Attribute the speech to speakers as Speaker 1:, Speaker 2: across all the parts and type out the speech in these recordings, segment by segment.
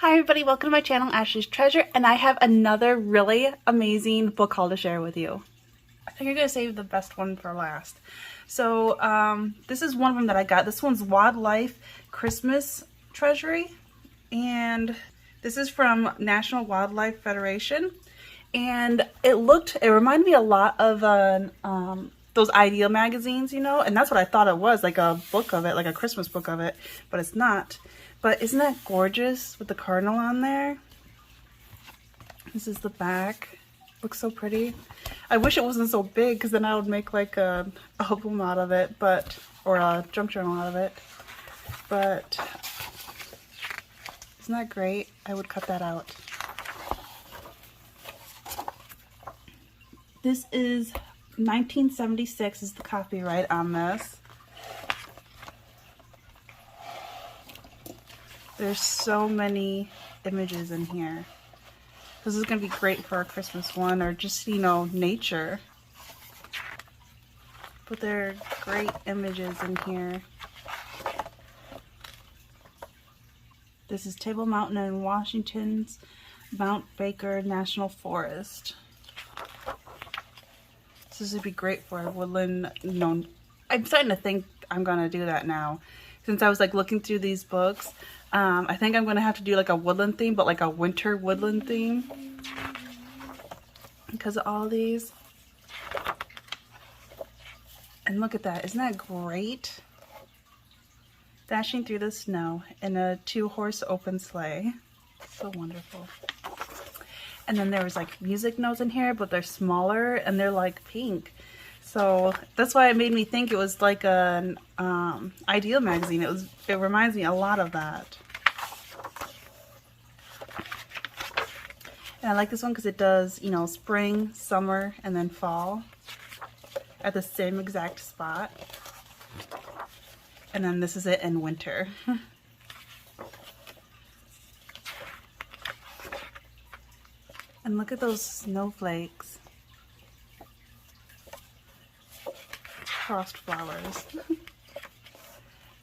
Speaker 1: Hi everybody, welcome to my channel, Ashley's Treasure, and I have another really amazing book haul to share with you. I think I'm going to save the best one for last. So, this is one of them that I got. This one's Wildlife Christmas Treasury, and this is from National Wildlife Federation, and it reminded me a lot of those Ideal magazines, you know, and that's what I thought it was, like a book of it, like a Christmas book of it, but it's not. But isn't that gorgeous with the cardinal on there? This is the back. Looks so pretty. I wish it wasn't so big because then I would make like a album out of it, or a junk journal out of it. But isn't that great? I would cut that out. This is 1976 is the copyright on this. There's so many images in here. This is going to be great for a Christmas one, or just, you know, nature. But there are great images in here. This is Table Mountain in Washington's Mount Baker National Forest. This would be great for a woodland, you know, I'm starting to think I'm going to do that now. Since I was like looking through these books, I think I'm going to have to do like a woodland theme, but like a winter woodland theme. Because of all these. And look at that. Isn't that great? Dashing through the snow in a 2-horse open sleigh. So wonderful. And then there was like music notes in here, but they're smaller and they're like pink. So that's why it made me think it was like an Ideal magazine. It reminds me a lot of that. And I like this one because it does, you know, spring, summer, and then fall at the same exact spot. And then this is it in winter. And look at those snowflakes. Frost flowers.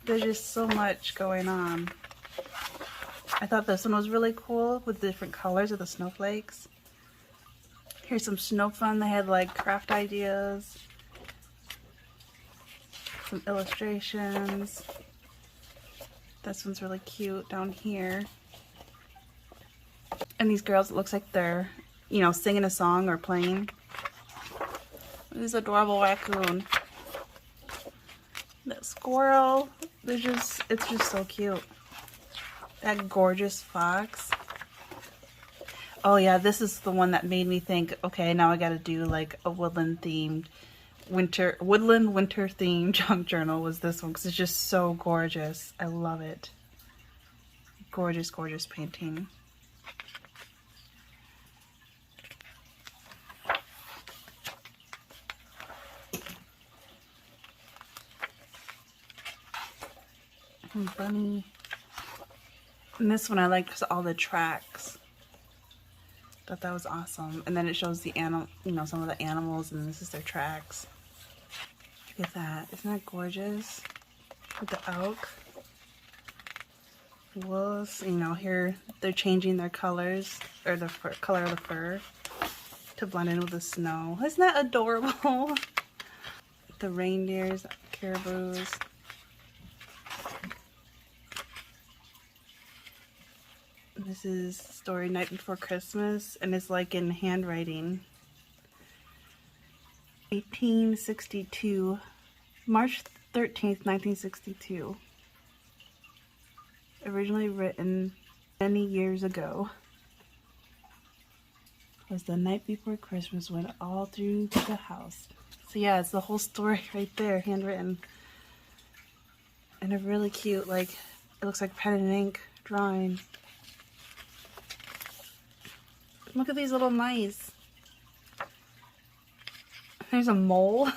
Speaker 1: There's just so much going on. I thought this one was really cool with the different colors of the snowflakes. Here's some snow fun. They had like craft ideas, some illustrations. This one's really cute down here. And these girls, it looks like they're, you know, singing a song or playing. This adorable raccoon. That squirrel. It's just so cute. That gorgeous fox. Oh yeah, this is the one that made me think, okay, now I gotta do like a woodland themed winter themed junk journal was this one, because it's just so gorgeous. I love it. Gorgeous, gorgeous painting. And bunny. And this one I liked because all the tracks. Thought that was awesome. And then it shows the some of the animals, and this is their tracks. Look at that. Isn't that gorgeous? With the elk. Wolves, you know, here they're changing their colors, or the color of the fur to blend in with the snow. Isn't that adorable? The reindeers, caribous. This is Story Night Before Christmas, and it's like in handwriting. 1862, March 13th, 1962. Originally written many years ago. It was the night before Christmas, went all through the house. So yeah, it's the whole story right there, handwritten. And a really cute, like, it looks like pen and ink drawing. Look at these little mice. There's a mole.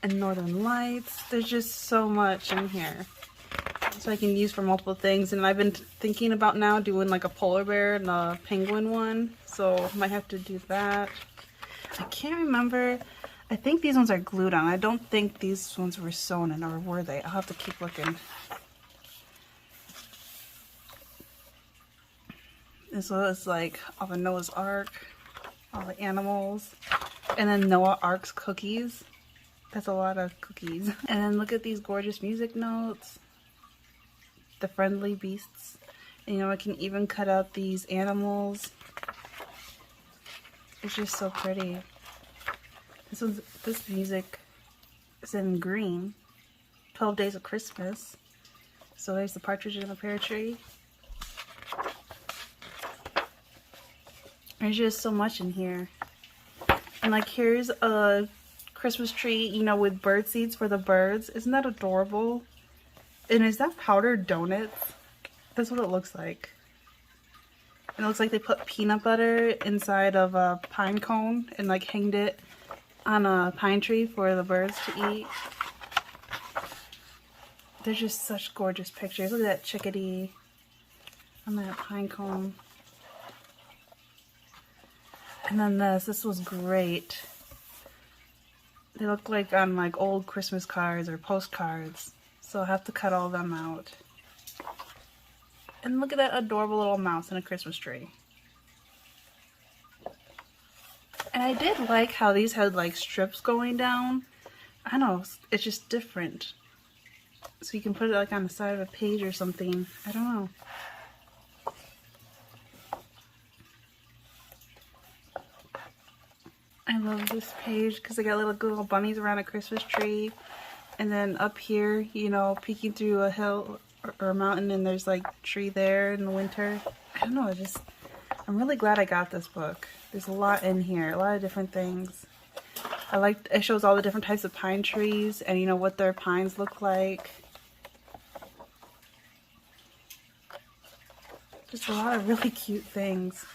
Speaker 1: And northern lights. There's just so much in here. So I can use for multiple things. And I've been thinking about now doing like a polar bear and a penguin one. So I might have to do that. I can't remember. I think these ones are glued on. I don't think these ones were sewn in, or were they? I'll have to keep looking. This was like all the Noah's Ark, all the animals, and then Noah Ark's cookies. That's a lot of cookies. And then look at these gorgeous music notes. The friendly beasts. And, you know, I can even cut out these animals. It's just so pretty. This music is in green. 12 Days of Christmas. So there's the partridge in the pear tree. There's just so much in here. And like here's a Christmas tree, you know, with bird seeds for the birds. Isn't that adorable? And is that powdered donuts? That's what it looks like. It looks like they put peanut butter inside of a pine cone and like hanged it on a pine tree for the birds to eat. There's just such gorgeous pictures. Look at that chickadee on that pine cone. And then this was great. They look like on like old Christmas cards or postcards. So I'll have to cut all of them out. And look at that adorable little mouse in a Christmas tree. And I did like how these had like strips going down. I don't know, it's just different. So you can put it like on the side of a page or something. I don't know. I love this page because I got little bunnies around a Christmas tree. And then up here, you know, peeking through a hill or a mountain, and there's like a tree there in the winter. I don't know, I'm really glad I got this book. There's a lot in here, a lot of different things. It shows all the different types of pine trees and, you know, what their pines look like. Just a lot of really cute things.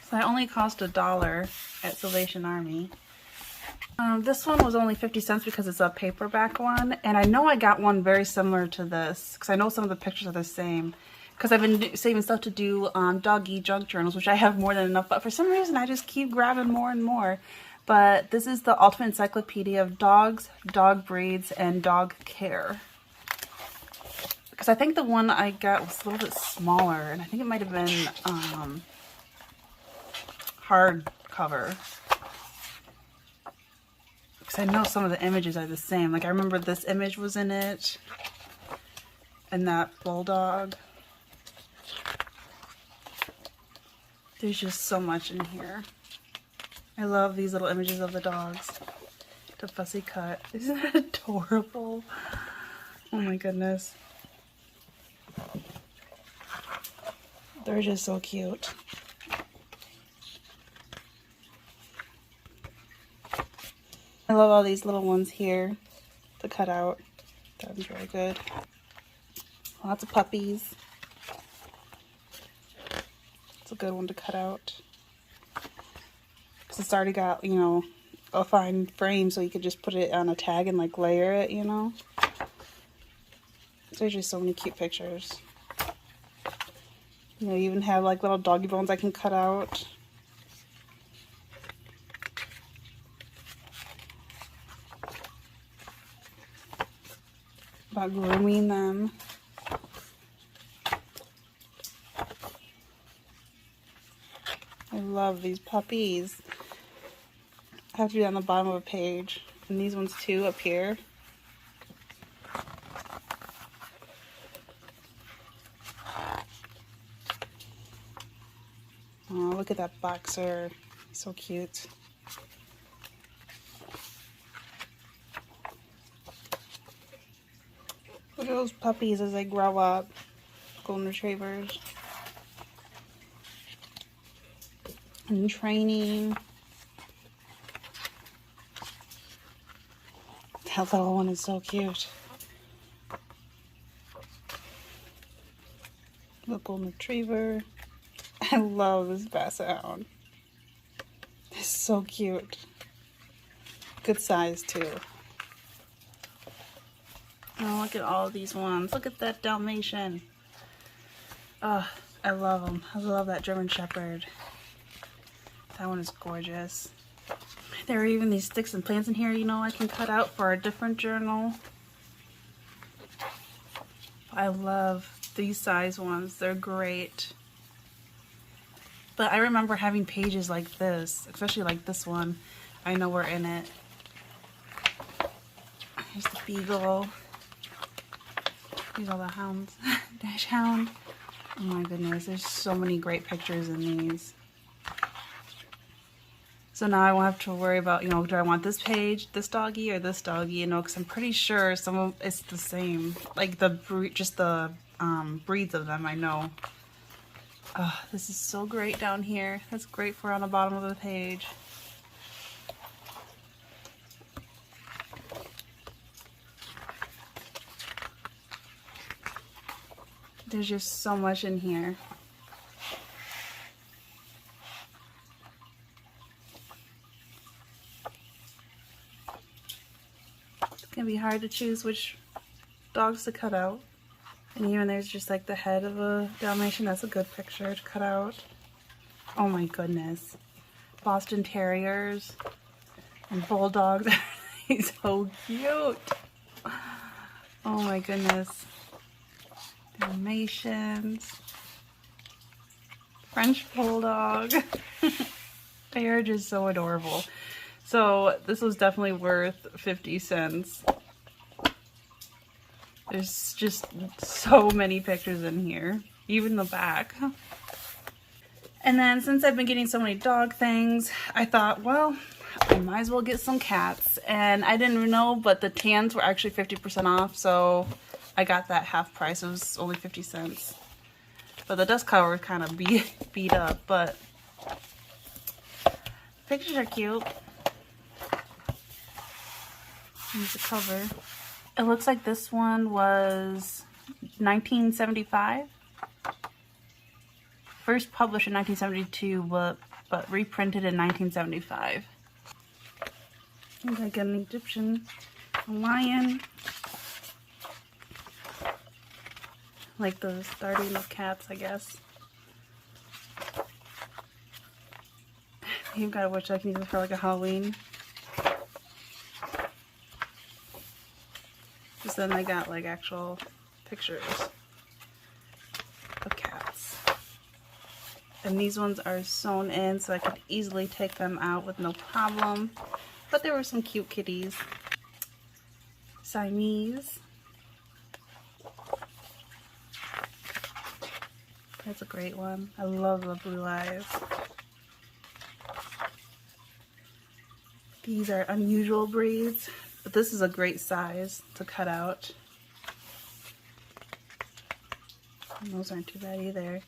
Speaker 1: So that only cost $1 at Salvation Army. This one was only 50 cents because it's a paperback one. And I know I got one very similar to this because I know some of the pictures are the same. Because I've been saving stuff to do doggy junk journals, which I have more than enough. But for some reason, I just keep grabbing more and more. But this is the Ultimate Encyclopedia of Dogs, Dog Breeds, and Dog Care. Because I think the one I got was a little bit smaller. And I think it might have been hardcover. Because I know some of the images are the same. Like I remember this image was in it. And that bulldog. There's just so much in here. I love these little images of the dogs. The Pussycat. Isn't that adorable? Oh my goodness. They're just so cute. I love all these little ones here to cut out. That was really good. Lots of puppies. It's a good one to cut out. Because it's already got, you know, a fine frame, so you could just put it on a tag and like layer it, you know. So there's just so many cute pictures. You know, you even have like little doggy bones I can cut out. About grooming them. I love these puppies. I have to be on the bottom of a page. And these ones too up here. Oh, look at that boxer. So cute. Look at those puppies as they grow up. Golden retrievers. And training. That little one is so cute. The golden retriever. I love this basset hound. It's so cute. Good size too. Oh, look at all these ones. Look at that Dalmatian. Oh, I love them. I love that German Shepherd. That one is gorgeous. There are even these sticks and plants in here, you know, I can cut out for a different journal. I love these size ones. They're great. But I remember having pages like this, especially like this one. I know we're in it. Here's the beagle. These are the hounds. Dash hound. Oh my goodness, there's so many great pictures in these. So now I won't have to worry about, you know, do I want this page, this doggy, or this doggy, you know, because I'm pretty sure some of it's the same. Like just the breeds of them, I know. Oh, this is so great down here. That's great for on the bottom of the page. There's just so much in here. It's gonna be hard to choose which dogs to cut out. And even there's just like the head of a Dalmatian. That's a good picture to cut out. Oh my goodness. Boston Terriers and Bulldogs. He's so cute. Oh my goodness. Dalmatians. French Bulldog. They are just so adorable. So this was definitely worth 50 cents. There's just so many pictures in here, even the back. And then since I've been getting so many dog things, I thought, well, I might as well get some cats. And I didn't know, but the tans were actually 50% off, so I got that half price. It was only 50 cents. But the dust cover was kind of beat up, but pictures are cute. Here's the cover. It looks like this one was 1975. First published in 1972, but reprinted in 1975. Looks like an Egyptian lion. Like the starting of cats, I guess. You've got to wish I can use it for like a Halloween. Because then I got like actual pictures of cats. And these ones are sewn in so I could easily take them out with no problem. But there were some cute kitties. Siamese. That's a great one. I love the blue eyes. These are unusual breeds, but this is a great size to cut out. And those aren't too bad either.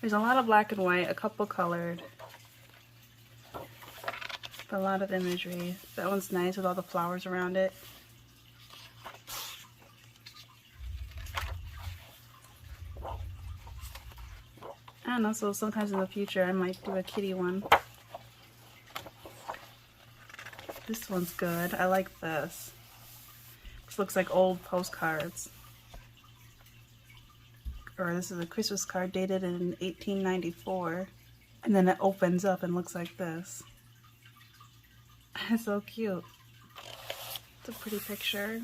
Speaker 1: There's a lot of black and white, a couple colored, but a lot of imagery. That one's nice with all the flowers around it. I don't know, so sometimes in the future I might do a kitty one. This one's good. I like this. This looks like old postcards. Or this is a Christmas card dated in 1894. And then it opens up and looks like this. It's so cute. It's a pretty picture.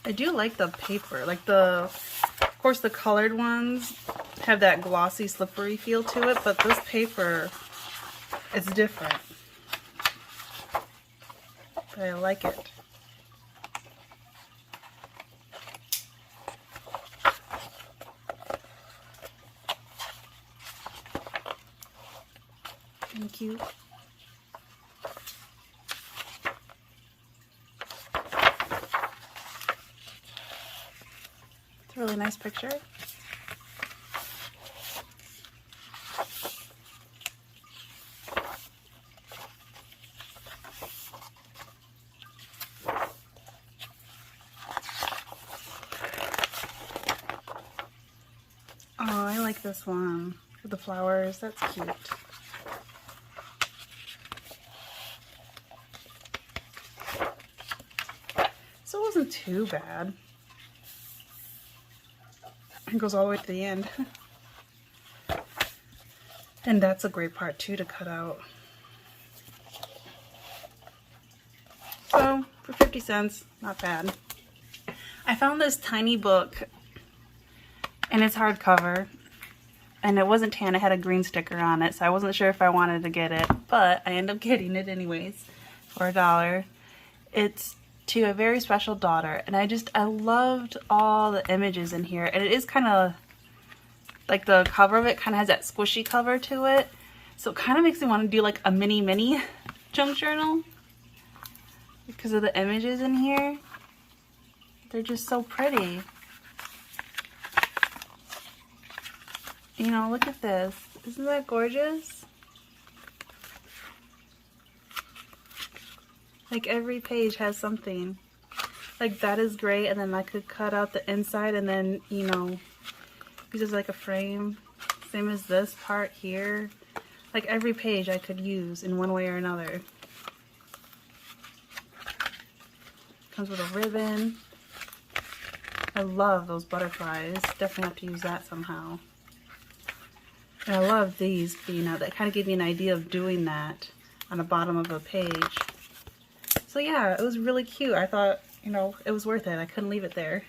Speaker 1: I do like the paper. Like of course the colored ones have that glossy, slippery feel to it, but this paper is different. But I like it. And cute. It's a really nice picture. Oh, I like this one with the flowers. That's cute. So it wasn't too bad. It goes all the way to the end. And that's a great part too to cut out. So for 50 cents, not bad. I found this tiny book and it's hardcover and it wasn't tan, it had a green sticker on it, so I wasn't sure if I wanted to get it, but I ended up getting it anyways for $1. It's To a Very Special Daughter, and I loved all the images in here, and it is kind of like the cover of it kind of has that squishy cover to it, so it kind of makes me want to do like a mini junk journal because of the images in here. They're just so pretty. You know, look at this. Isn't that gorgeous? Like every page has something. Like that is great, and then I could cut out the inside and then, you know, use it as like a frame. Same as this part here. Like every page I could use in one way or another. Comes with a ribbon. I love those butterflies. Definitely have to use that somehow. And I love these being out. That kind of gave me an idea of doing that on the bottom of a page. So yeah, it was really cute. I thought, you know, it was worth it. I couldn't leave it there.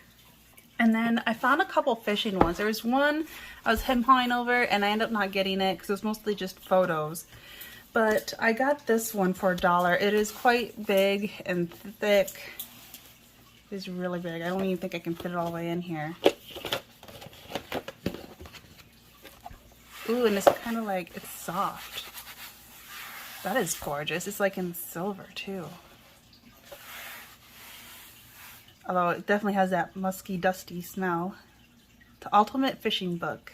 Speaker 1: And then I found a couple fishing ones. There was one I was hem-hawing over and I ended up not getting it because it was mostly just photos. But I got this one for $1. It is quite big and thick. It's really big. I don't even think I can fit it all the way in here. Ooh, and it's kind of like, it's soft. That is gorgeous. It's like in silver too. Although it definitely has that musky, dusty smell. The Ultimate Fishing Book.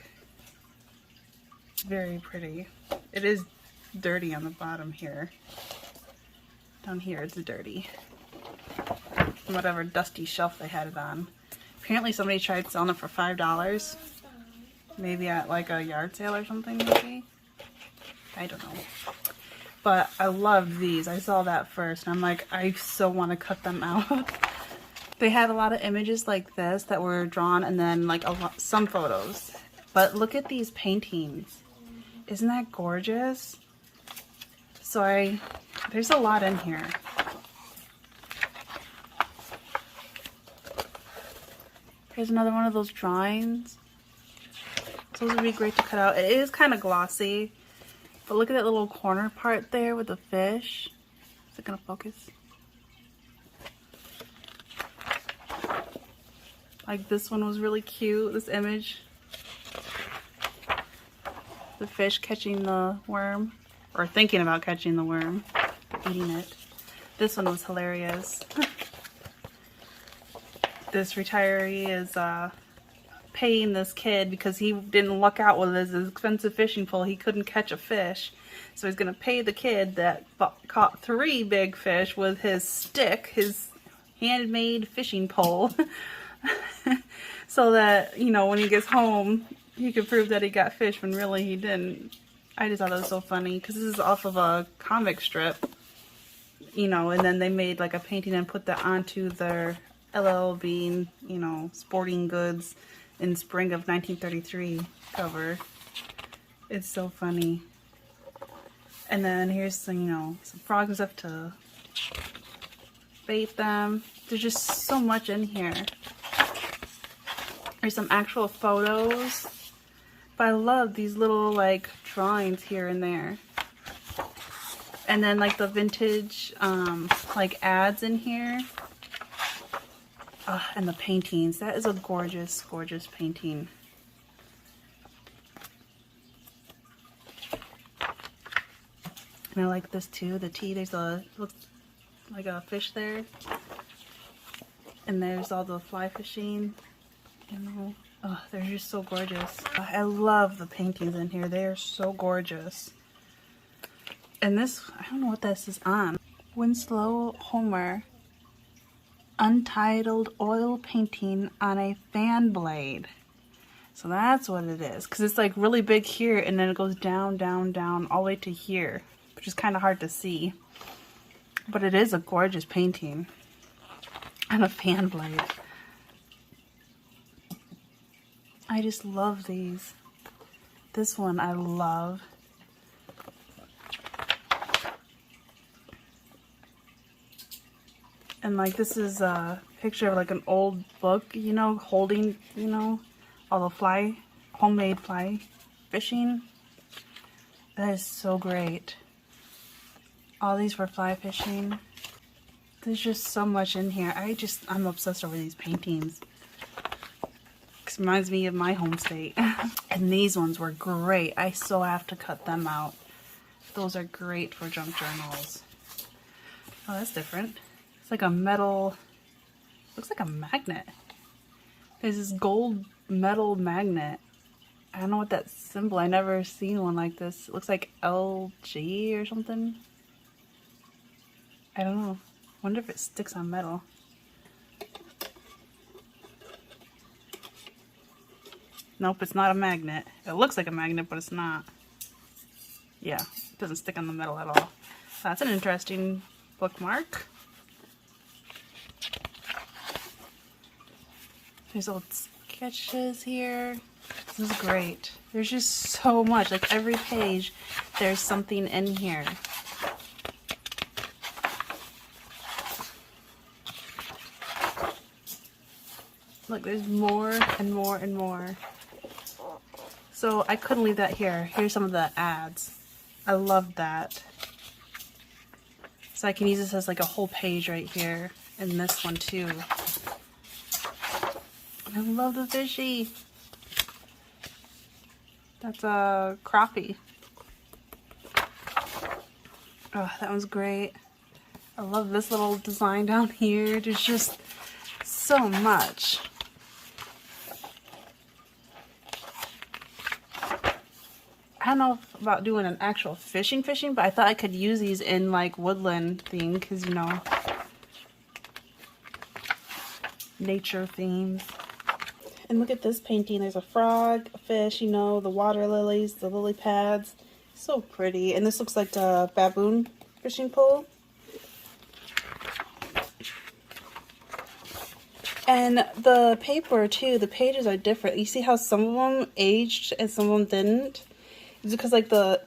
Speaker 1: Very pretty. It is dirty on the bottom here. Down here it's dirty. Whatever dusty shelf they had it on. Apparently somebody tried selling it for $5. Maybe at like a yard sale or something, maybe? I don't know. But I love these. I saw that first and I'm like, I so want to cut them out. They had a lot of images like this that were drawn and then like some photos. But look at these paintings. Isn't that gorgeous? So there's a lot in here. Here's another one of those drawings. Those would be great to cut out. It is kind of glossy, but look at that little corner part there with the fish. Is it gonna focus? Like this one was really cute, this image. The fish catching the worm, or thinking about catching the worm, eating it. This one was hilarious. This retiree is paying this kid because he didn't luck out with his expensive fishing pole. He couldn't catch a fish. So he's going to pay the kid that caught 3 big fish with his stick, his handmade fishing pole. So that, you know, when he gets home, he could prove that he got fish when really he didn't. I just thought that was so funny because this is off of a comic strip, you know, and then they made like a painting and put that onto their LL Bean, you know, sporting goods in spring of 1933 cover. It's so funny. And then here's some, you know, some frogs and stuff to bait them. There's just so much in here. There's some actual photos. But I love these little like drawings here and there. And then like the vintage like ads in here. And the paintings. That is a gorgeous, gorgeous painting. And I like this too. The tea, there's looks like a fish there. And there's all the fly fishing. You know, oh, they're just so gorgeous. I love the paintings in here. They are so gorgeous. And this, I don't know what this is on. Winslow Homer. Untitled oil painting on a fan blade. So that's what it is. Because it's like really big here and then it goes down, down, down all the way to here. Which is kind of hard to see. But it is a gorgeous painting on a fan blade. I just love these. This one I love. And like this is a picture of like an old book, you know, holding, you know, all the homemade fly fishing. That is so great. All these for fly fishing. There's just so much in here. I'm obsessed over these paintings. It reminds me of my home state. And these ones were great. I still have to cut them out. Those are great for junk journals. Oh, that's different. It's like a metal, looks like a magnet. There's this gold metal magnet. I don't know what that symbol, I never seen one like this. It looks like LG or something. I don't know. Wonder if it sticks on metal. Nope, it's not a magnet. It looks like a magnet, but it's not. Yeah, it doesn't stick on the metal at all. That's an interesting bookmark. There's old sketches here. This is great. There's just so much. Like every page, there's something in here. Look, there's more and more and more. So I couldn't leave that here. Here's some of the ads. I love that. So I can use this as like a whole page right here. And this one too. I love the fishy. That's a crappie. Oh, that one's great. I love this little design down here. There's just so much. I don't know about doing an actual fishing, but I thought I could use these in like woodland theme because, you know, nature themes. And look at this painting. There's a frog, a fish, you know, the water lilies, the lily pads. So pretty. And this looks like a baboon fishing pole. And the paper too, the pages are different. You see how some of them aged and some of them didn't? It's because like the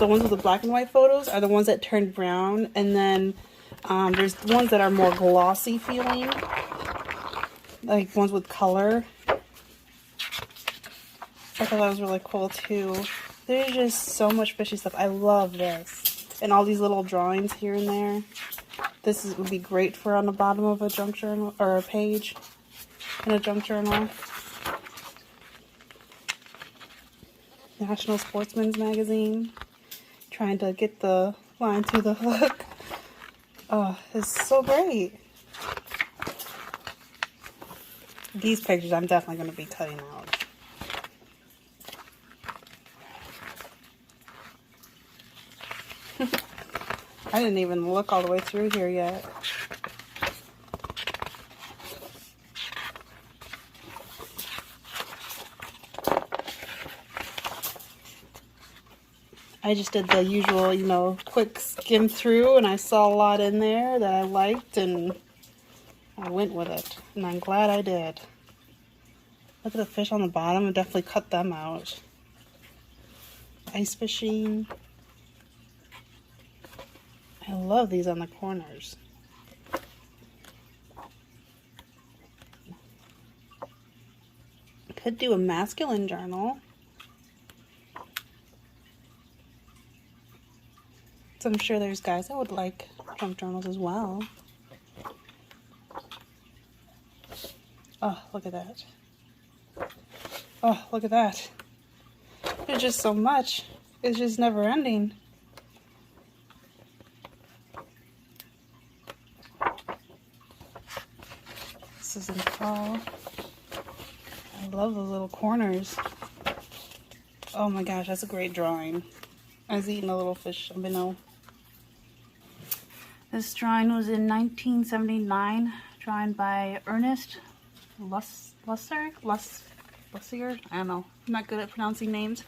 Speaker 1: ones with the black and white photos are the ones that turned brown, and then there's the ones that are more glossy feeling, like ones with color. I thought that was really cool too. There's just so much fishy stuff. I love this, and all these little drawings here and there. Would be great for on the bottom of a junk journal or a page in a junk journal. National Sportsman's Magazine. Trying to get the line through the hook. Oh, it's so great. These pictures I'm definitely going to be cutting out. I didn't even look all the way through here yet. I just did the usual, you know, quick skim through, and I saw a lot in there that I liked, and I went with it. And I'm glad I did. Look at the fish on the bottom. I definitely cut them out. Ice fishing. I love these on the corners. Could do a masculine journal. So I'm sure there's guys that would like junk journals as well. Oh, look at that. Oh, look at that. There's just so much. It's just never ending. This is in fall. I love those little corners. Oh my gosh, that's a great drawing. I was eating a little fish, a minnow. This drawing was in 1979, drawn by Ernest Lussier? I don't know. I'm not good at pronouncing names.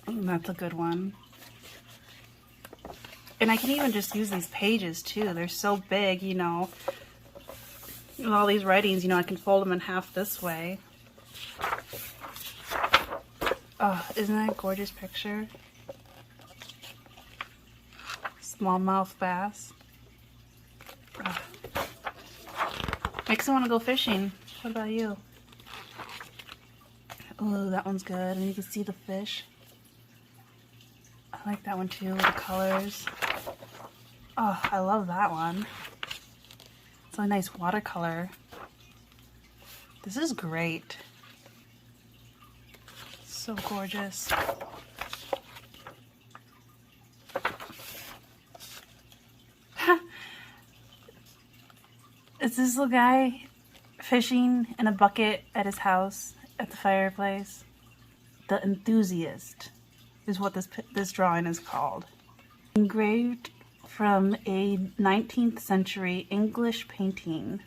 Speaker 1: That's a good one. And I can even just use these pages too. They're so big, you know. With all these writings, you know, I can fold them in half this way. Oh, isn't that a gorgeous picture? Smallmouth bass. Oh. Makes me want to go fishing. What about you? Oh, that one's good. And you can see the fish. I like that one too, the colors. Oh, I love that one. It's a nice watercolor. This is great. So gorgeous. Is this little guy fishing in a bucket at his house at the fireplace? The Enthusiast is what this drawing is called. Engraved from a 19th century English painting.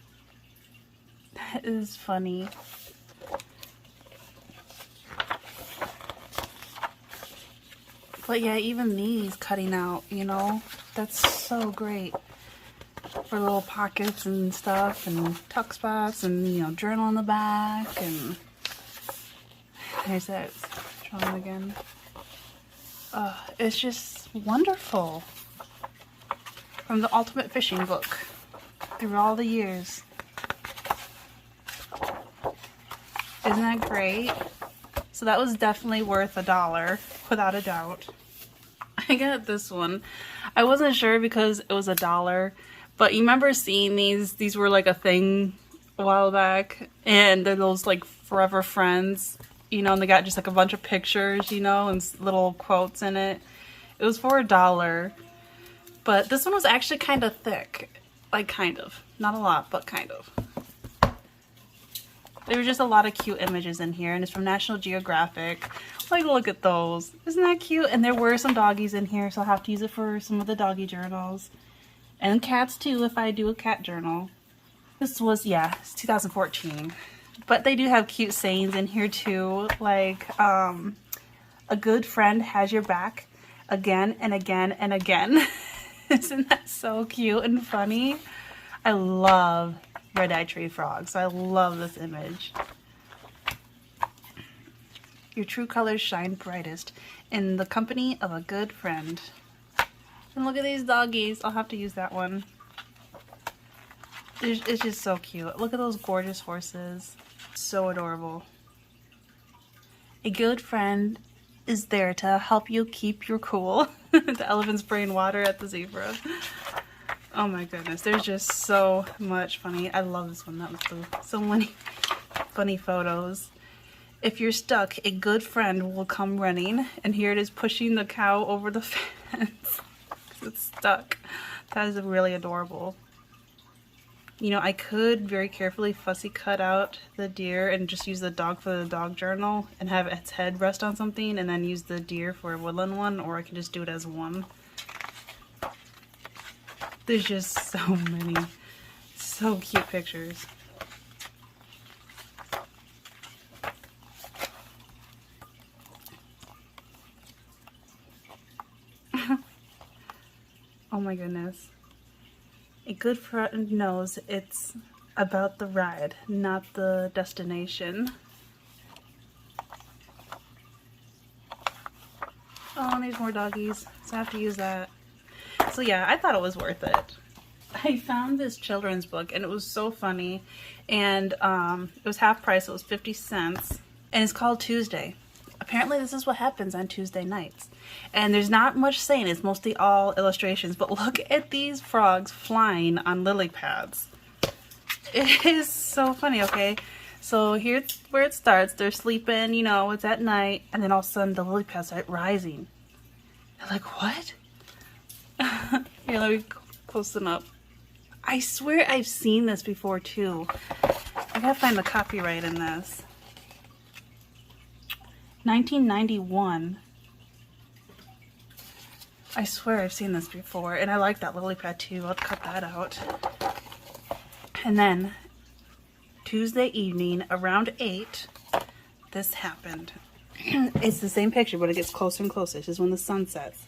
Speaker 1: That is funny. But yeah, even these cutting out, you know, that's so great for little pockets and stuff, and tuck spots, and, you know, journal in the back, and there's that drawing again. It's just wonderful. From the Ultimate Fishing Book, through all the years. Isn't that great? So that was definitely worth $1, without a doubt. I got this one. I wasn't sure because it was $1, but you remember seeing these? These were like a thing a while back, and they're those like forever friends, you know, and they got just like a bunch of pictures, you know, and little quotes in it. It was for $1, but this one was actually kind of thick. Like kind of. Not a lot, but kind of. There were just a lot of cute images in here, and it's from National Geographic. Like, look at those. Isn't that cute? And there were some doggies in here, so I'll have to use it for some of the doggy journals. And cats, too, if I do a cat journal. This was, yeah, it's 2014. But they do have cute sayings in here, too. Like, a good friend has your back again and again and again. Isn't that so cute and funny? I love red-eyed tree frogs. So I love this image. Your true colors shine brightest in the company of a good friend. And look at these doggies. I'll have to use that one. It's just so cute. Look at those gorgeous horses. So adorable. A good friend is there to help you keep your cool. The elephant spraying water at the zebra. Oh my goodness, there's just so much funny. I love this one. That was so many funny photos. If you're stuck, a good friend will come running. And here it is pushing the cow over the fence. It's stuck. That is really adorable. You know, I could very carefully fussy cut out the deer and just use the dog for the dog journal and have its head rest on something and then use the deer for a woodland one, or I can just do it as one. There's just so many, so cute pictures. Oh my goodness. A good friend knows it's about the ride, not the destination. Oh, and there's more doggies, so I have to use that. So yeah, I thought it was worth it. I found this children's book and it was so funny, and it was half price, it was 50 cents, and it's called Tuesday. Apparently this is what happens on Tuesday nights. And there's not much saying, it's mostly all illustrations, but look at these frogs flying on lily pads. It is so funny, okay? So here's where it starts. They're sleeping, you know, it's at night, and then all of a sudden the lily pads start rising. They're like, what? Here, let me close them up. I swear I've seen this before too. I gotta find the copyright in this. 1991. I swear I've seen this before, and I like that lily pad too. I'll cut that out. And then Tuesday evening around 8, this happened. It's the same picture, but it gets closer and closer. This is when the sun sets.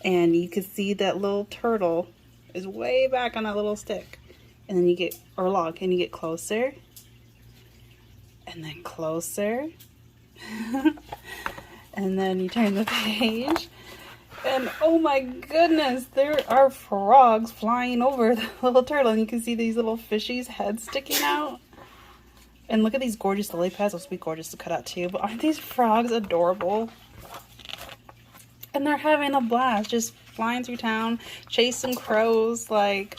Speaker 1: And you can see that little turtle is way back on that little stick. And then you get, or log, and you get closer. And then closer. And then you turn the page. And oh my goodness, there are frogs flying over the little turtle. And you can see these little fishies' heads sticking out. And look at these gorgeous lily pads. Those would be gorgeous to cut out too. But aren't these frogs adorable? And they're having a blast, just flying through town, chasing crows. Like,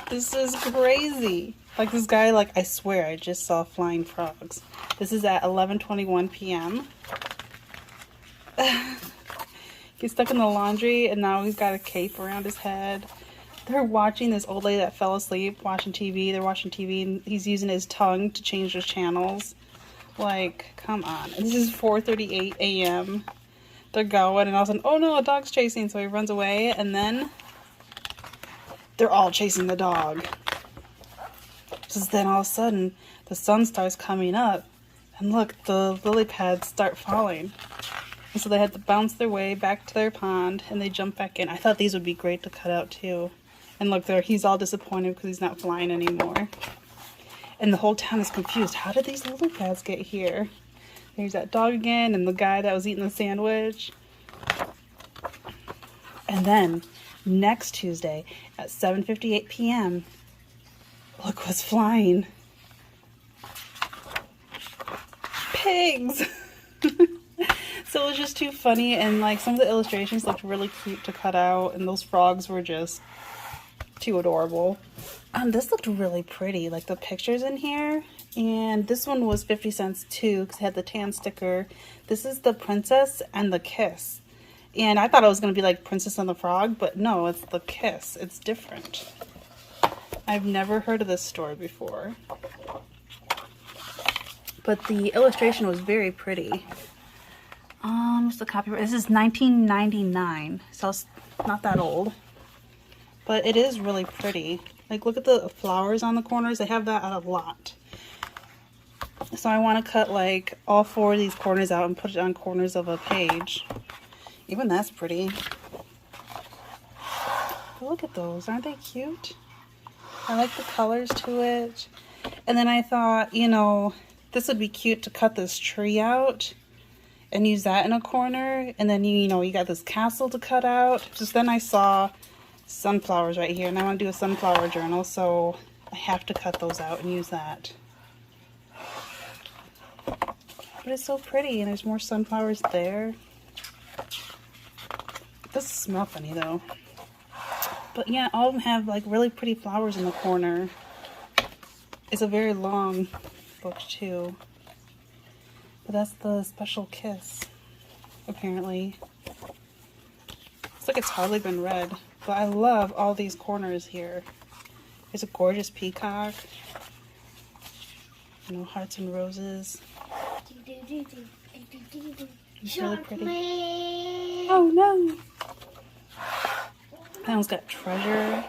Speaker 1: this is crazy. Like this guy, like, I swear I just saw flying frogs. This is at 11:21 p.m. He's stuck in the laundry and now he's got a cape around his head. They're watching this old lady that fell asleep watching TV. They're watching TV and he's using his tongue to change the channels. Like, come on. And this is 4:38 a.m. They're going and all of a sudden, oh no, a dog's chasing. So he runs away and then they're all chasing the dog. Just then all of a sudden the sun starts coming up and look, the lily pads start falling. And so they had to bounce their way back to their pond and they jump back in. I thought these would be great to cut out too. And look there, he's all disappointed because he's not flying anymore. And the whole town is confused. How did these lily pads get here? There's that dog again and the guy that was eating the sandwich. And then next Tuesday at 7:58 p.m. look what's flying. Pigs! So it was just too funny, and like some of the illustrations looked really cute to cut out, and those frogs were just too adorable. This looked really pretty, like the pictures in here. And this one was 50 cents too, because it had the tan sticker. This is the Princess and the Kiss. And I thought it was going to be like Princess and the Frog, but no, it's the Kiss. It's different. I've never heard of this story before. But the illustration was very pretty. What's the copyright? This is 1999, so it's not that old. But it is really pretty. Like, look at the flowers on the corners. They have that a lot. So I want to cut like all 4 of these corners out and put it on corners of a page. Even that's pretty. But look at those. Aren't they cute? I like the colors to it. And then I thought, you know, this would be cute to cut this tree out and use that in a corner. And then, you know, you got this castle to cut out. Just then I saw sunflowers right here, and I want to do a sunflower journal, so I have to cut those out and use that. But it's so pretty, and there's more sunflowers there. It doesn't smell funny though. But yeah, all of them have like really pretty flowers in the corner. It's a very long book too. But that's the special kiss, apparently. It's like it's hardly been read. But I love all these corners here. There's a gorgeous peacock. You know, hearts and roses. It's really pretty. Oh no! That one's got treasure.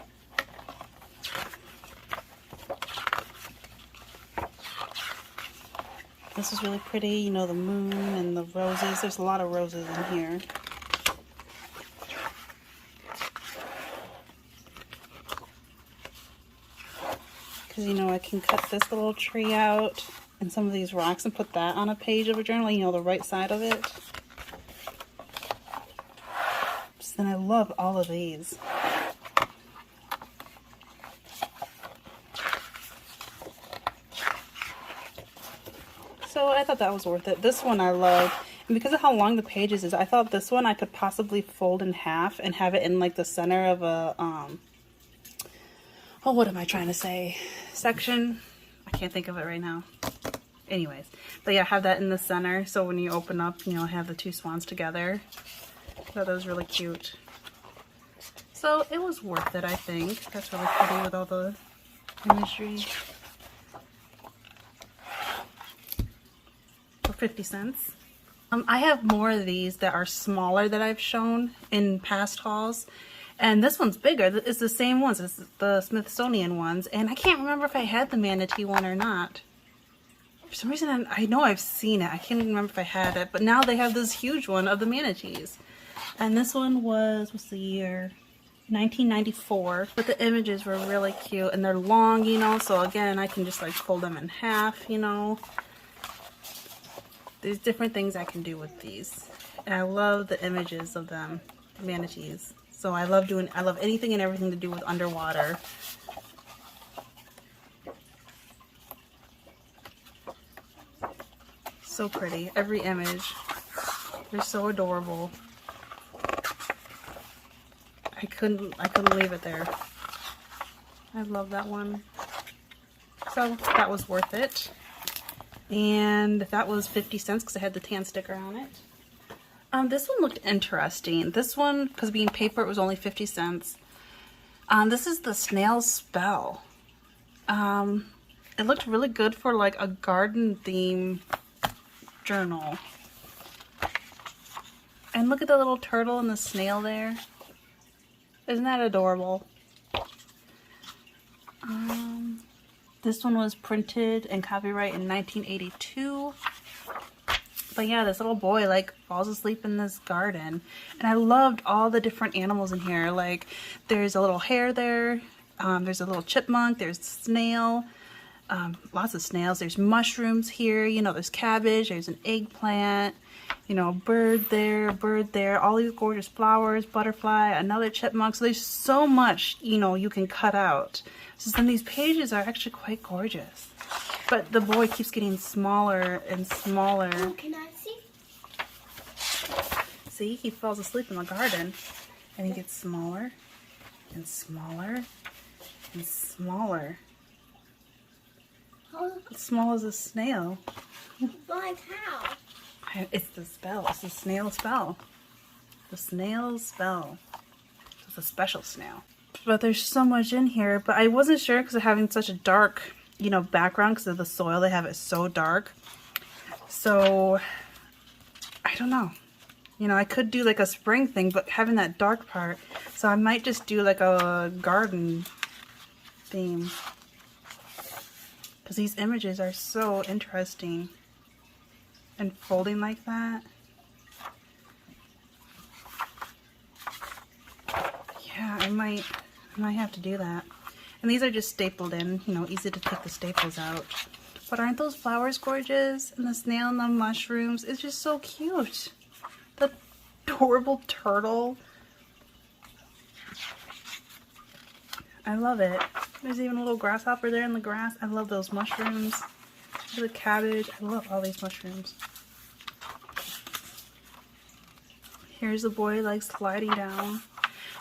Speaker 1: This is really pretty. You know, the moon and the roses. There's a lot of roses in here. Because, you know, I can cut this little tree out and some of these rocks and put that on a page of a journal, you know, the right side of it. So then I love all of these. So I thought that was worth it. This one I love. And because of how long the pages is, I thought this one I could possibly fold in half and have it in like the center of a, oh, what am I trying to say? Section? I can't think of it right now. Anyways, but yeah, have that in the center, so when you open up, you know, have the 2 swans together. I thought that was really cute. So it was worth it, I think. That's really pretty with all the imagery. For 50 cents. I have more of these that are smaller that I've shown in past hauls. And this one's bigger. It's the same ones. It's the Smithsonian ones. And I can't remember if I had the manatee one or not. For some reason, I know I've seen it. I can't even remember if I had it. But now they have this huge one of the manatees. And this one was, what's the year? 1994. But the images were really cute. And they're long, you know. So again, I can just like fold them in half, you know. There's different things I can do with these. And I love the images of them, the manatees. So I love anything and everything to do with underwater. So pretty. Every image. They're so adorable. I couldn't leave it there. I love that one. So that was worth it. And that was 50 cents because I had the tan sticker on it. This one looked interesting. This one, because being paper, it was only 50 cents. This is the Snail Spell. It looked really good for like a garden theme journal. And look at the little turtle and the snail there. Isn't that adorable? This one was printed and copyright in 1982. But yeah, this little boy like falls asleep in this garden. And I loved all the different animals in here. Like there's a little hare there. There's a little chipmunk. There's a snail. Lots of snails. There's mushrooms here. You know, there's cabbage. There's an eggplant. You know, bird there. All these gorgeous flowers, butterfly, another chipmunk. So there's so much, you know, you can cut out. So some of these pages are actually quite gorgeous. But the boy keeps getting smaller and smaller.
Speaker 2: Oh, can I see?
Speaker 1: See, he falls asleep in the garden. And he gets smaller and smaller and smaller. As small as a snail.
Speaker 2: Like how?
Speaker 1: It's the spell. It's the snail spell. The snail spell. It's a special snail. But there's so much in here. But I wasn't sure because of having such a dark, you know, background because of the soil. They have it so dark. So, I don't know. You know, I could do like a spring thing, but having that dark part. So I might just do like a garden theme. Because these images are so interesting. And folding like that. Yeah, I might have to do that. And these are just stapled in, you know, easy to take the staples out. But aren't those flowers gorgeous? And the snail and the mushrooms, it's just so cute. The adorable turtle. I love it. There's even a little grasshopper there in the grass. I love those mushrooms. The cabbage. I love all these mushrooms. Here's the boy like sliding down.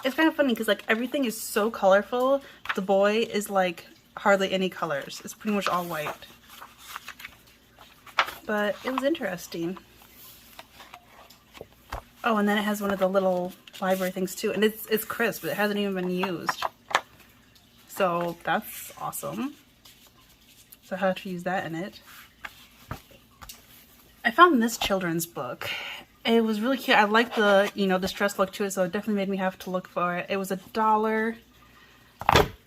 Speaker 1: It's kind of funny because like everything is so colorful. The boy is like hardly any colors. It's pretty much all white. But it was interesting. Oh, and then it has one of the little library things too. And it's crisp. It hasn't even been used. So that's awesome. So I have to use that in it. I found this children's book. It was really cute. I like the, you know, distress look to it, so it definitely made me have to look for it. It was $1.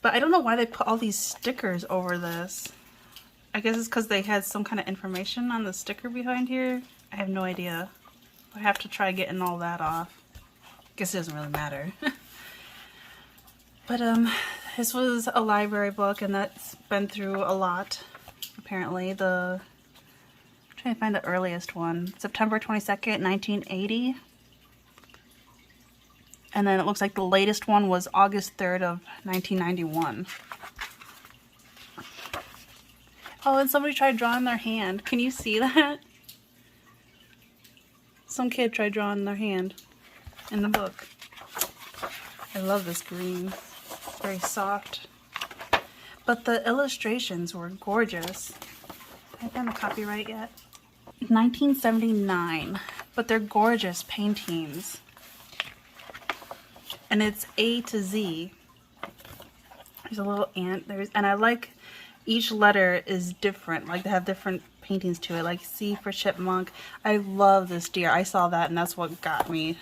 Speaker 1: But I don't know why they put all these stickers over this. I guess it's because they had some kind of information on the sticker behind here. I have no idea. I have to try getting all that off. Guess it doesn't really matter. But this was a library book, and that's been through a lot. Apparently, I'm trying to find the earliest one. September 22nd, 1980. And then it looks like the latest one was August 3rd of 1991. Oh, and somebody tried drawing their hand. Can you see that? Some kid tried drawing their hand in the book. I love this green. Very soft. But the illustrations were gorgeous. I haven't a copyright yet. 1979. But they're gorgeous paintings. And it's A to Z. There's a little ant. And I like each letter is different. Like they have different paintings to it. Like C for chipmunk. I love this deer. I saw that and that's what got me.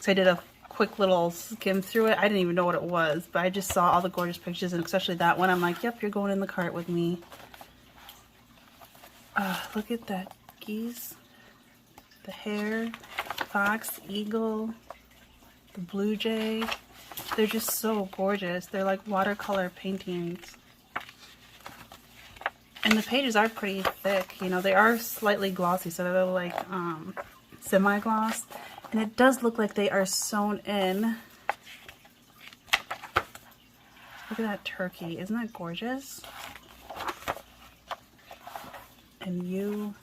Speaker 1: So I did a quick little skim through it. I didn't even know what it was, but I just saw all the gorgeous pictures, and especially that one. I'm like, yep, you're going in the cart with me. Look at that geese, the hare, fox, eagle, the blue jay. They're just so gorgeous. They're like watercolor paintings. And the pages are pretty thick, you know, they are slightly glossy, so they're like semi-gloss. And it does look like they are sewn in. Look at that turkey, isn't that gorgeous? And U,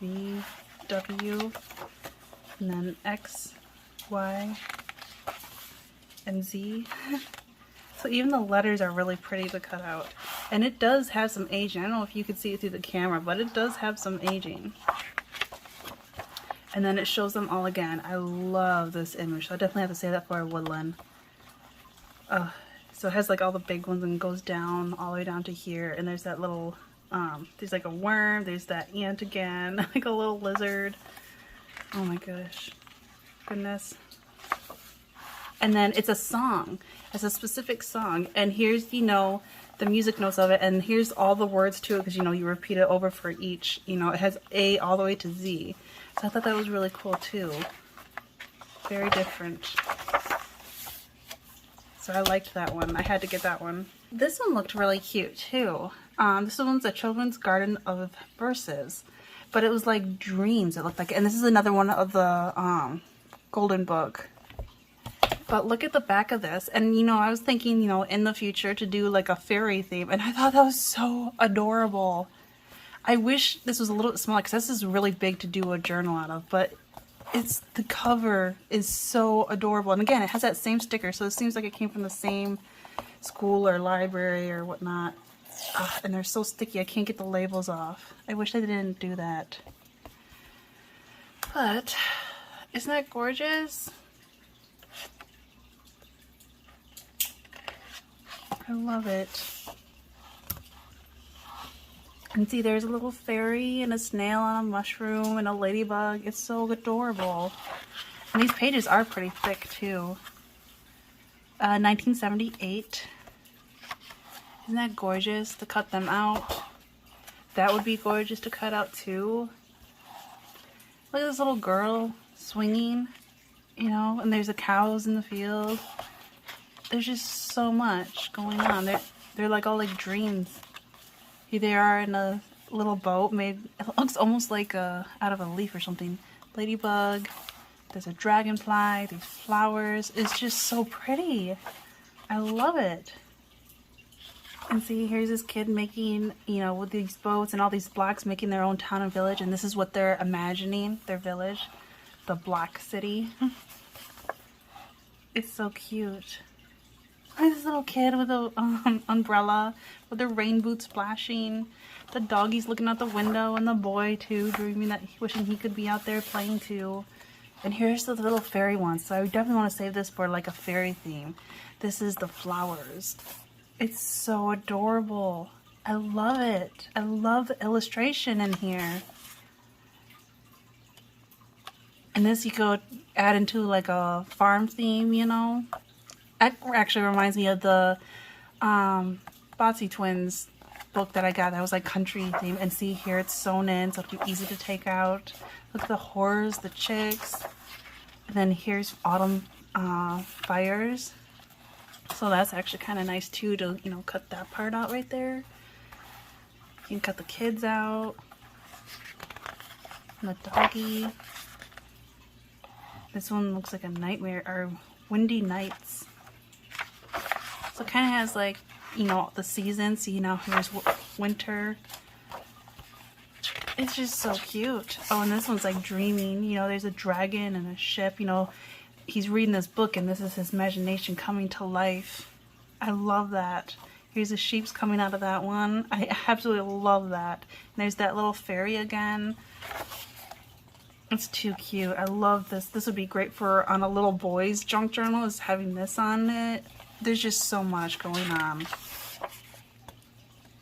Speaker 1: V, W, and then X, Y, and Z. So even the letters are really pretty to cut out. And it does have some aging. I don't know if you could see it through the camera, but it does have some aging. And then it shows them all again. I love this image, so I definitely have to say that for a woodland. So it has like all the big ones and goes down all the way down to here. And there's that little, there's like a worm, there's that ant again, like a little lizard. Oh my gosh, goodness. And then it's a song. It's a specific song. And here's, you know, the music notes of it. And here's all the words to it because, you know, you repeat it over for each. You know, it has A all the way to Z. So I thought that was really cool too. Very different. So I liked that one. I had to get that one. This one looked really cute too. This one's a Children's Garden of Verses. But it was like dreams, it looked like. And this is another one of the Golden Book. But look at the back of this. And, you know, I was thinking, you know, in the future to do like a fairy theme. And I thought that was so adorable. I wish this was a little bit smaller because this is really big to do a journal out of. But it's, the cover is so adorable. And again, it has that same sticker. So it seems like it came from the same school or library or whatnot. And they're so sticky. I can't get the labels off. I wish they didn't do that. But isn't that gorgeous? I love it. And see, there's a little fairy and a snail on a mushroom and a ladybug. It's so adorable. And these pages are pretty thick too. 1978. Isn't that gorgeous to cut them out? That would be gorgeous to cut out too. Look at this little girl swinging, you know, and there's the cows in the field. There's just so much going on. They're like all like dreams. Here they are in a little boat made, it looks almost like out of a leaf or something. Ladybug, there's a dragonfly, these flowers. It's just so pretty. I love it. And see, here's this kid making, you know, with these boats and all these blocks, making their own town and village. And this is what they're imagining, their village, the Black City. It's so cute. Look at this little kid with a umbrella, with the rain boots splashing. The doggy's looking out the window, and the boy too, dreaming that, wishing he could be out there playing too. And here's the little fairy one. So I definitely want to save this for like a fairy theme. This is the flowers. It's so adorable. I love it. I love the illustration in here. And this you could add into like a farm theme, you know. That actually reminds me of the Botsy Twins book that I got. That was like country theme. And see here, it's sewn in, so it's easy to take out. Look at the horse, the chicks. And then here's autumn fires. So that's actually kind of nice too to, you know, cut that part out right there. You can cut the kids out. And the doggy. This one looks like a nightmare, or windy nights. So it kind of has like, you know, the seasons. So, you know, here's winter. It's just so cute. Oh, and this one's like dreaming. You know, there's a dragon and a ship. You know, he's reading this book and this is his imagination coming to life. I love that. Here's the sheep's coming out of that one. I absolutely love that. And there's that little fairy again. It's too cute. I love this. This would be great for on a little boy's junk journal, is having this on it. There's just so much going on.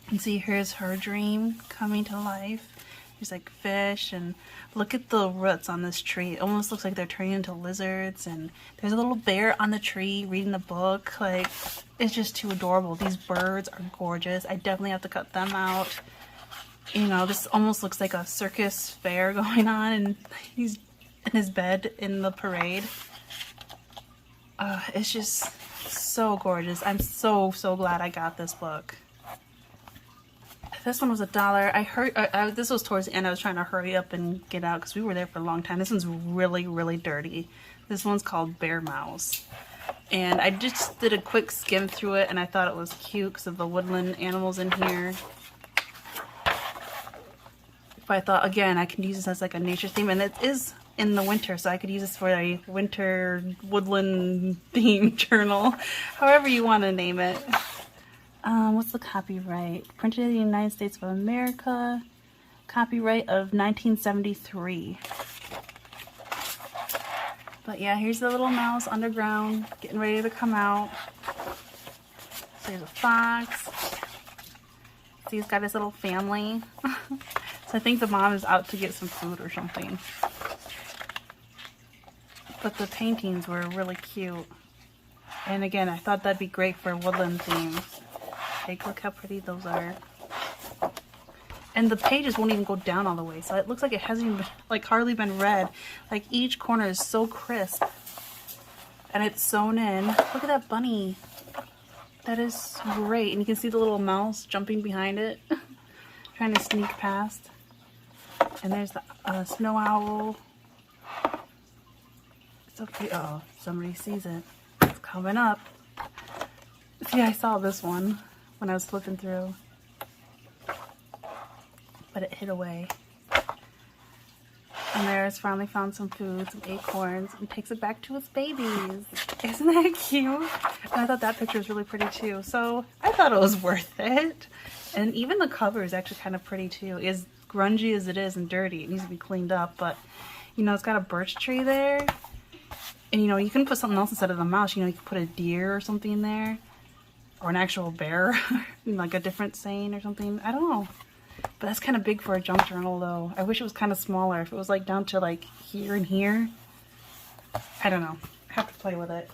Speaker 1: And see, here's her dream coming to life. There's like fish, and look at the roots on this tree. It almost looks like they're turning into lizards, and there's a little bear on the tree reading the book. Like, it's just too adorable. These birds are gorgeous. I definitely have to cut them out. You know, this almost looks like a circus fair going on, and he's in his bed in the parade. It's just so gorgeous. I'm so glad I got this book. This one was $1. This was towards the end. I was trying to hurry up and get out because we were there for a long time. This one's really, really dirty. This one's called Bear Mouse. And I just did a quick skim through it, and I thought it was cute because of the woodland animals in here. But I thought, again, I can use this as like a nature theme, and it is in the winter, so I could use this for a winter woodland theme journal, however you want to name it. What's the copyright? Printed in the United States of America. Copyright of 1973. But yeah, here's the little mouse underground, getting ready to come out. So there's a fox. See, he's got his little family. So I think the mom is out to get some food or something. But the paintings were really cute. And again, I thought that'd be great for woodland themes. Take a look how pretty those are. And the pages won't even go down all the way, so it looks like it hasn't even, like, hardly been read. Like, each corner is so crisp. And it's sewn in. Look at that bunny. That is great. And you can see the little mouse jumping behind it. Trying to sneak past. And there's the snow owl. So cute. Uh oh, somebody sees it. It's coming up. See, I saw this one when I was flipping through. But it hid away. And there's finally found some food, some acorns, and takes it back to its babies. Isn't that cute? And I thought that picture was really pretty too. So I thought it was worth it. And even the cover is actually kind of pretty too. As grungy as it is and dirty, it needs to be cleaned up. But, you know, it's got a birch tree there. And, you know, you can put something else instead of the mouse. You know, you can put a deer or something there. Or an actual bear. Like a different saying or something. I don't know. But that's kind of big for a junk journal, though. I wish it was kind of smaller. If it was like down to like here and here. I don't know. I have to play with it.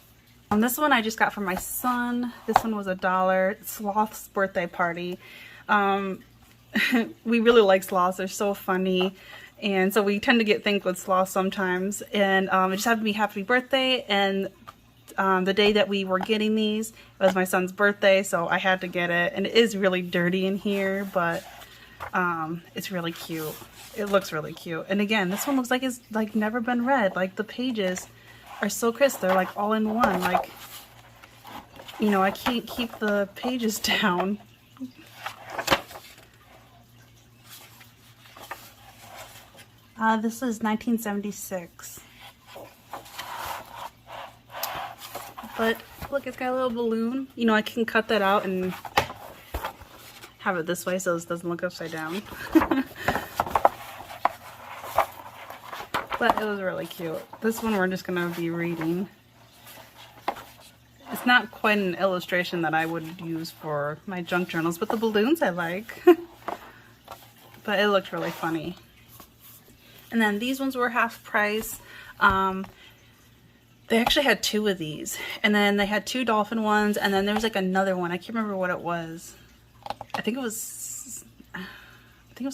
Speaker 1: This one I just got from my son. This one was $1. Sloth's birthday party. We really like sloths. They're so funny. And so we tend to get things with sloths sometimes. And it just happened to be happy birthday. And the day that we were getting these, it was my son's birthday. So I had to get it. And it is really dirty in here, but it's really cute. It looks really cute. And again, this one looks like it's like never been read. Like the pages are so crisp. They're like all in one. Like, you know, I can't keep the pages down. This is 1976. But look, it's got a little balloon. You know, I can cut that out and have it this way so this doesn't look upside down. But it was really cute. This one we're just gonna be reading. It's not quite an illustration that I would use for my junk journals, but the balloons I like. But it looked really funny. And then these ones were half price. They actually had 2 of these. And then they had 2 dolphin ones, and then there was like another one. I can't remember what it was. I think it was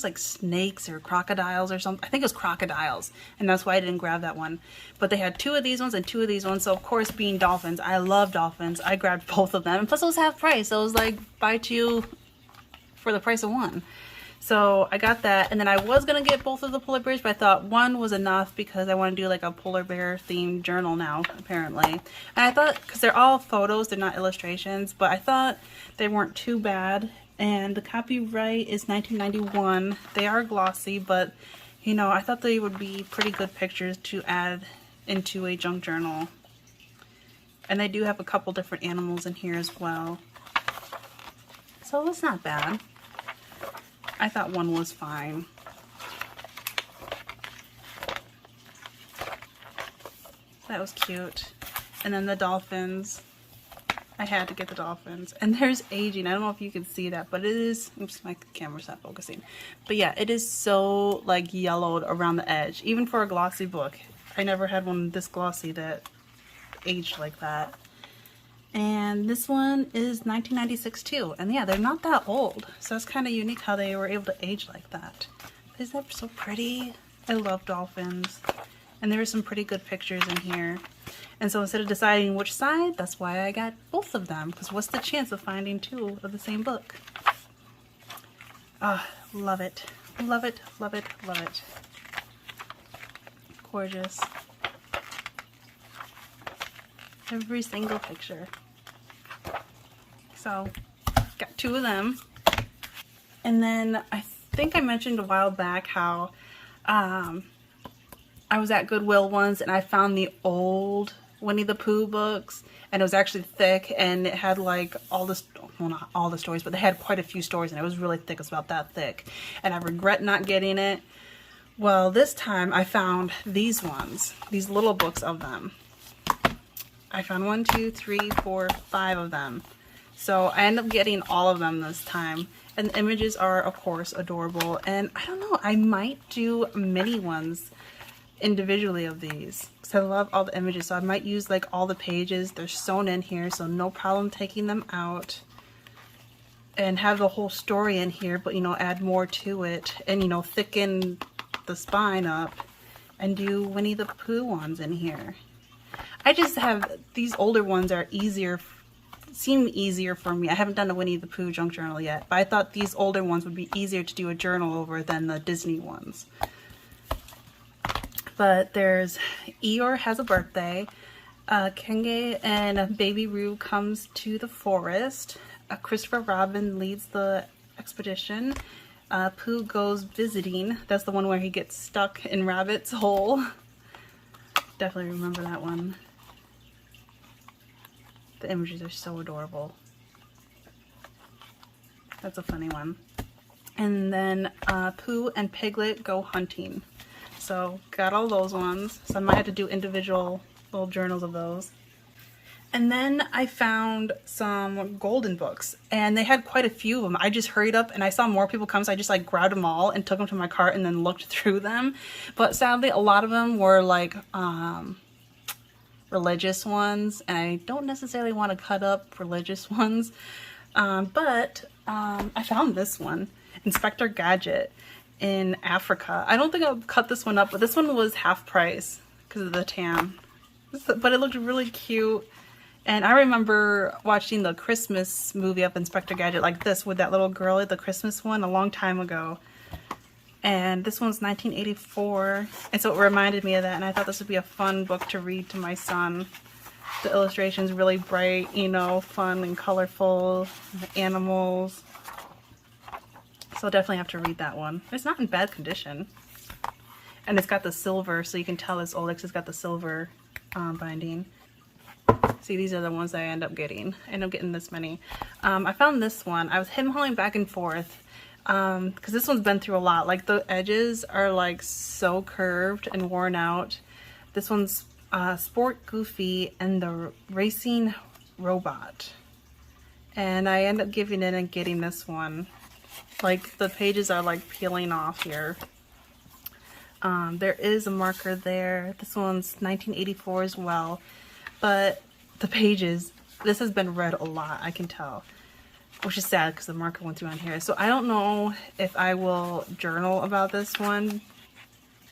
Speaker 1: like snakes or crocodiles or something. I think it was crocodiles, and that's why I didn't grab that one. But they had 2 of these ones and 2 of these ones. So of course, being dolphins, I love dolphins. I grabbed both of them, and plus it was half price. So it was like buy 2 for the price of 1. So I got that, and then I was gonna get both of the polar bears, but I thought 1 was enough because I want to do like a polar bear themed journal now, apparently. And I thought, because they're all photos, they're not illustrations, but I thought they weren't too bad. And the copyright is 1991. They are glossy, but you know, I thought they would be pretty good pictures to add into a junk journal. And they do have a couple different animals in here as well. So it's not bad. I thought 1 was fine. That was cute. And then the dolphins. I had to get the dolphins. And there's aging. I don't know if you can see that, but it is... Oops, my camera's not focusing. But yeah, it is so like yellowed around the edge. Even for a glossy book. I never had one this glossy that aged like that. And this one is 1996 too. And yeah, they're not that old. So it's kind of unique how they were able to age like that. Isn't that so pretty? I love dolphins. And there are some pretty good pictures in here. And so instead of deciding which side, that's why I got both of them. Because what's the chance of finding 2 of the same book? Ah, love it. Love it, love it, love it. Gorgeous. Every single picture. So, got 2 of them. And then I think I mentioned a while back how I was at Goodwill once and I found the old Winnie the Pooh books, and it was actually thick, and it had like all the, well, not all the stories, but they had quite a few stories, and it was really thick. It was about that thick, and I regret not getting it. Well, this time I found these ones, these little books of them. I found 1, 2, 3, 4, 5 of them. So I ended up getting all of them this time. And the images are, of course, adorable. And I don't know, I might do mini ones individually of these, because I love all the images. So I might use like all the pages. They're sewn in here, so no problem taking them out. And have the whole story in here, but, you know, add more to it. And, you know, thicken the spine up. And do Winnie the Pooh ones in here. I just have, these older ones are easier, seem easier for me. I haven't done a Winnie the Pooh junk journal yet, but I thought these older ones would be easier to do a journal over than the Disney ones. But there's Eeyore has a birthday, Kenge and Baby Roo comes to the forest, Christopher Robin leads the expedition, Pooh goes visiting. That's the one where he gets stuck in Rabbit's hole. Definitely remember that one. The images are so adorable. That's a funny one. And then Pooh and Piglet go hunting. So got all those ones. So I might have to do individual little journals of those. And then I found some golden books, and they had quite a few of them. I just hurried up and I saw more people come, so I just like grabbed them all and took them to my cart and then looked through them. But sadly, a lot of them were like religious ones, and I don't necessarily want to cut up religious ones. But I found this one, Inspector Gadget in Africa. I don't think I'll cut this one up, but this one was half price because of the tam. But it looked really cute. And I remember watching the Christmas movie of Inspector Gadget like this with that little girl, the Christmas one, a long time ago. And this one's 1984. And so it reminded me of that. And I thought this would be a fun book to read to my son. The illustration's really bright, you know, fun and colorful. The animals. So I'll definitely have to read that one. It's not in bad condition. And it's got the silver, so you can tell it's old because it's got the silver binding. See, these are the ones that I end up getting. I end up getting this many. I found this one. I was hem-hauling back and forth because this one's been through a lot. Like, the edges are like so curved and worn out. This one's Sport Goofy and the Racing Robot. And I end up giving it and getting this one. Like, the pages are like peeling off here. There is a marker there. This one's 1984 as well. But the pages, this has been read a lot, I can tell. Which is sad because the marker went through on here. So I don't know if I will journal about this one.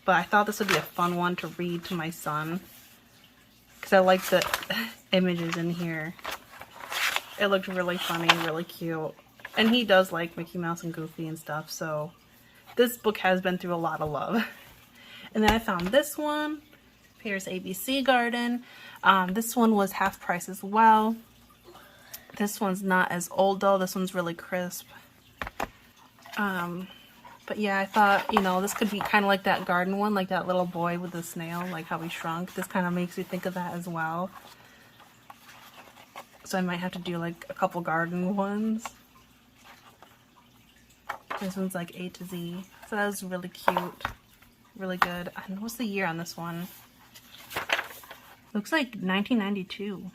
Speaker 1: But I thought this would be a fun one to read to my son. Because I like the images in here. It looked really funny, really cute. And he does like Mickey Mouse and Goofy and stuff. So this book has been through a lot of love. And then I found this one. Here's ABC Garden. This one was half price as well. This one's not as old though. This one's really crisp. But yeah, I thought, you know, this could be kind of like that garden one, like that little boy with the snail, like how he shrunk. This kind of makes me think of that as well. So I might have to do like a couple garden ones. This one's like A to Z. So that was really cute. Really good. I don't know what's the year on this one. Looks like 1992.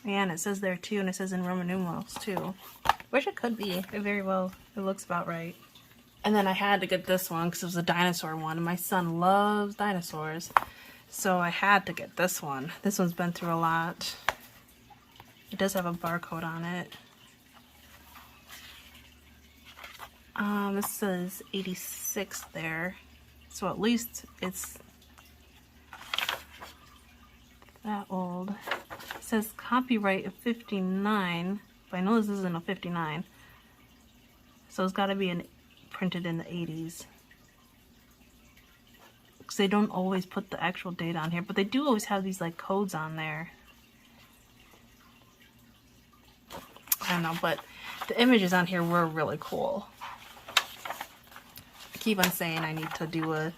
Speaker 1: Yeah, and it says there too, and it says in Roman numerals too. Which it could be. It very well, it looks about right. And then I had to get this one because it was a dinosaur one, and my son loves dinosaurs. So I had to get this one. This one's been through a lot. It does have a barcode on it. This says 86 there. So at least it's that old. It says copyright of 59, but I know this isn't a 59. So it's got to be printed in the 80s. Because they don't always put the actual date on here, but they do always have these like codes on there. I don't know, but the images on here were really cool. I keep on saying I need to do a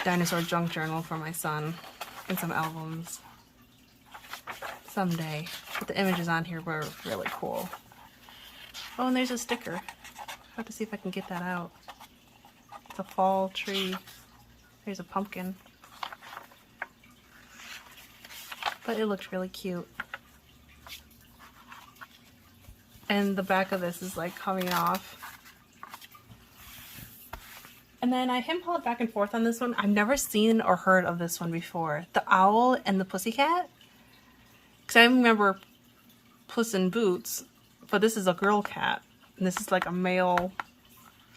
Speaker 1: dinosaur junk journal for my son and some albums someday. But the images on here were really cool. Oh, and there's a sticker. I have to see if I can get that out. It's a fall tree. There's a pumpkin. But it looks really cute. And the back of this is like coming off. And then I hem-hawed back and forth on this one. I've never seen or heard of this one before. The Owl and the Pussycat. Because I remember Puss in Boots, but this is a girl cat. And this is like a male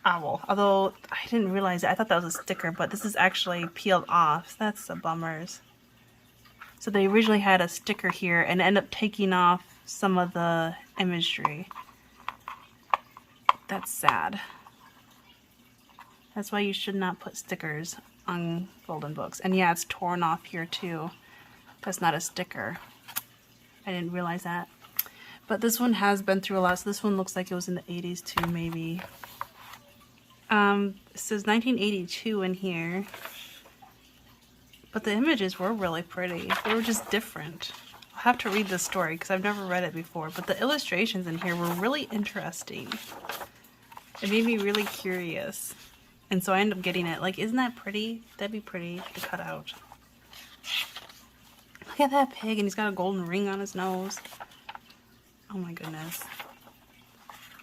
Speaker 1: owl. Although I didn't realize it. I thought that was a sticker, but this is actually peeled off. So that's the bummers. So they originally had a sticker here and ended up taking off some of the imagery. That's sad. That's why you should not put stickers on golden books. And yeah, it's torn off here too. That's not a sticker. I didn't realize that. But this one has been through a lot. So this one looks like it was in the 80s too, maybe. It says 1982 in here. But the images were really pretty. They were just different. I'll have to read this story because I've never read it before. But the illustrations in here were really interesting. It made me really curious. And so I ended up getting it. Like, isn't that pretty? That'd be pretty to cut out. Look at that pig, and he's got a golden ring on his nose. Oh my goodness.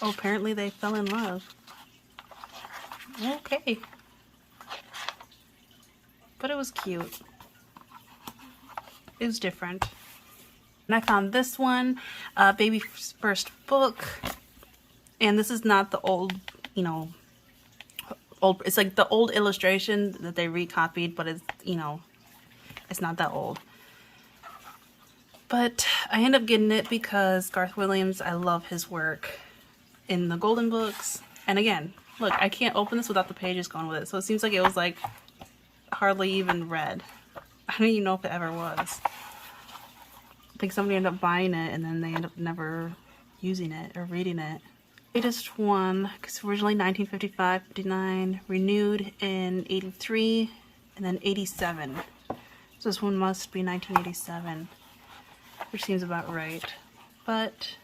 Speaker 1: Oh, apparently they fell in love. Okay. But it was cute. It was different. And I found this one, Baby's First Book. And this is not the old, you know, it's like the old illustration that they recopied, but it's, you know, it's not that old. But I ended up getting it because Garth Williams, I love his work in the golden books. And again, look, I can't open this without the pages going with it. So it seems like it was like hardly even read. I don't even know if it ever was. I think somebody ended up buying it and then they ended up never using it or reading it. Latest one, because originally 1955, 59, renewed in 83, and then 87. So this one must be 1987, which seems about right. But,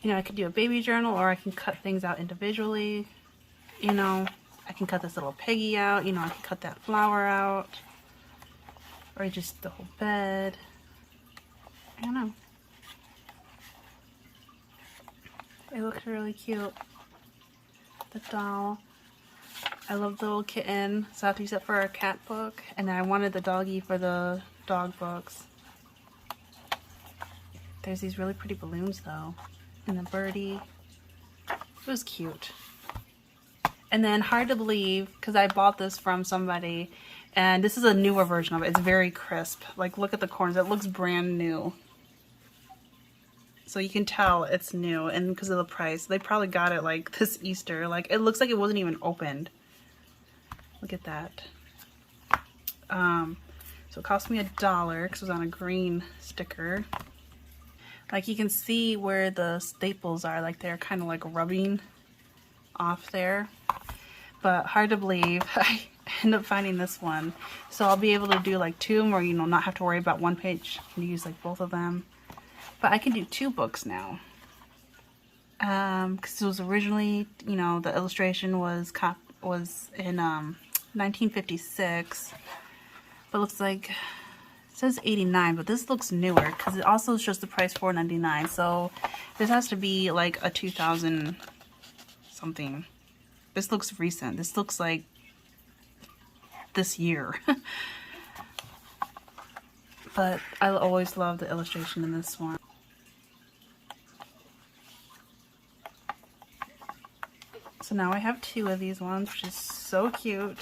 Speaker 1: you know, I could do a baby journal, or I can cut things out individually. You know, I can cut this little piggy out, you know, I can cut that flower out, or just the whole bed. I don't know. It looks really cute. The doll. I love the little kitten, so I have to use it for a cat book. And then I wanted the doggy for the dog books. There's these really pretty balloons though. And the birdie. It was cute. And then hard to believe, because I bought this from somebody, and this is a newer version of it. It's very crisp. Like, look at the corners. It looks brand new. So you can tell it's new, and because of the price, they probably got it like this Easter. Like, it looks like it wasn't even opened. Look at that. So it cost me $1 because it was on a green sticker. Like, you can see where the staples are, like they're kind of like rubbing off there. But hard to believe, I end up finding this one. So I'll be able to do like 2 or, you know, not have to worry about one page. I can use like both of them. But I can do 2 books now. Because it was originally, you know, the illustration was in 1956. But it looks like, it says 89, but this looks newer. Because it also shows the price $4.99. So this has to be like a 2000 something. This looks recent. This looks like this year. But I always love the illustration in this one. So now I have 2 of these ones, which is so cute.